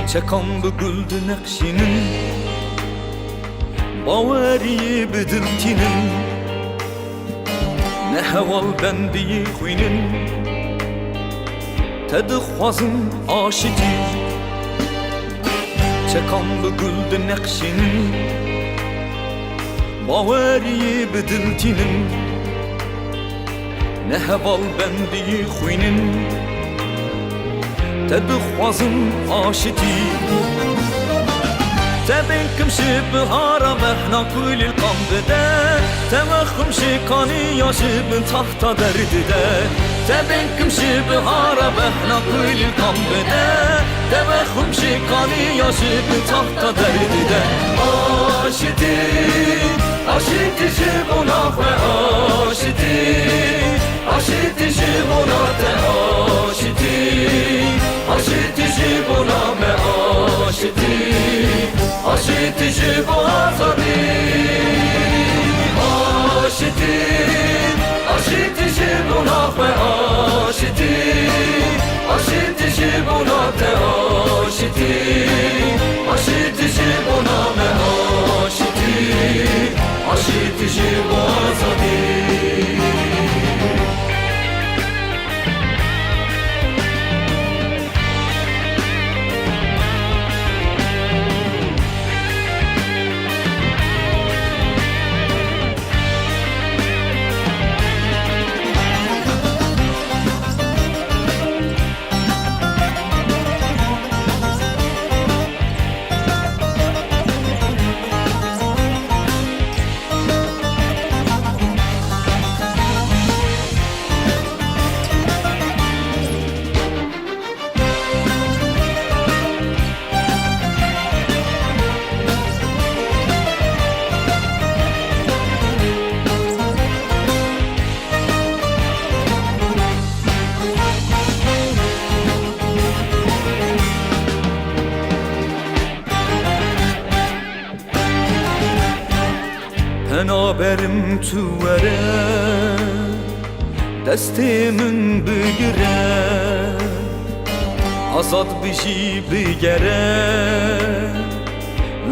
چکان به گلد نقشینن باوری بدلتینن نه هوال بندی خوینن تدخوازم آشتی چکان به گلد نقشینن باوری بدلتینن نه هوال بندی خوینن تدخوازم آشتی تبنكم شبهارا محنا كل القلب ده تمخم شكاني يا شب تحت درد ده تبنكم شبهارا محنا كل القلب ده تمخم شكاني يا شب تحت درد ده آشتی آشتی شبونا آشتی آشتی شبونا آشتی آشتی شبونا آشتی آشتی شب آزادی آشتی آشتی شب ناخ آشتی آشتی شب ناخ آشتی آشتی شب نام آشتی آشتی شب آزادی Penaberim tuvere destimin bigire azad biji bigere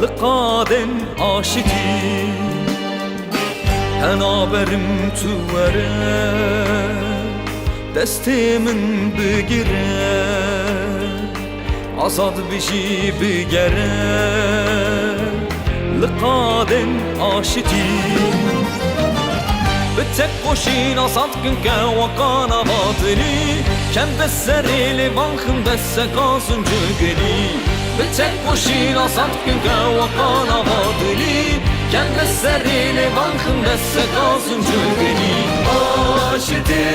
liqaden aşiti Penaberim tuvere destimin bigire azad biji bigere لقادن آشتی بتك وشين صدقك وكان باطلي كان بسري لبنخن بس قاسم جقلي بتك وشين صدقك وكان باطلي كان بسري لبنخن بس قاسم جقلي آشتی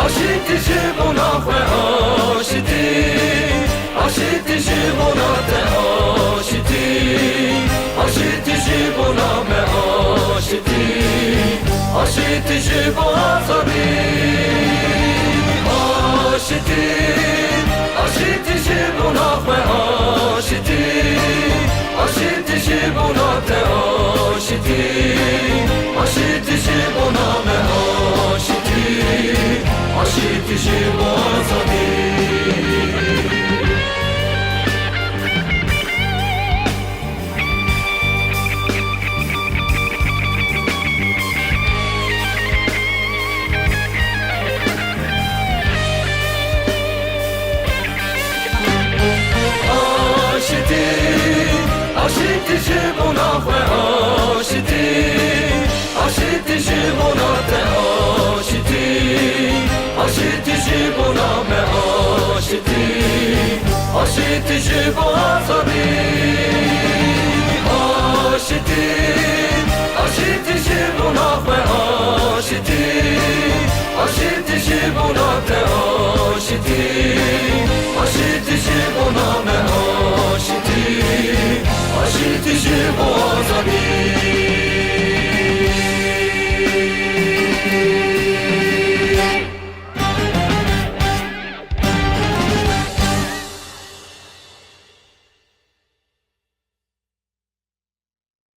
آشتی جبونا آشتی آشتی جبونا آشتی آشتی جبونا آشتی آشتی جب آزادی آشتی آشتی جبونا آشتی آشتی جبونا آشتی آشتی جبونا آشتی آشتی جب آزادی آشتی جبونا آشتی آشتی جبونا آشتی آشتی جبونا آشتی آشتی جب آزادی آشتی آشتی جبونا آشتی آشتی جبونا آشتی آشتی جبونا آشتی Aşık dışı bu azami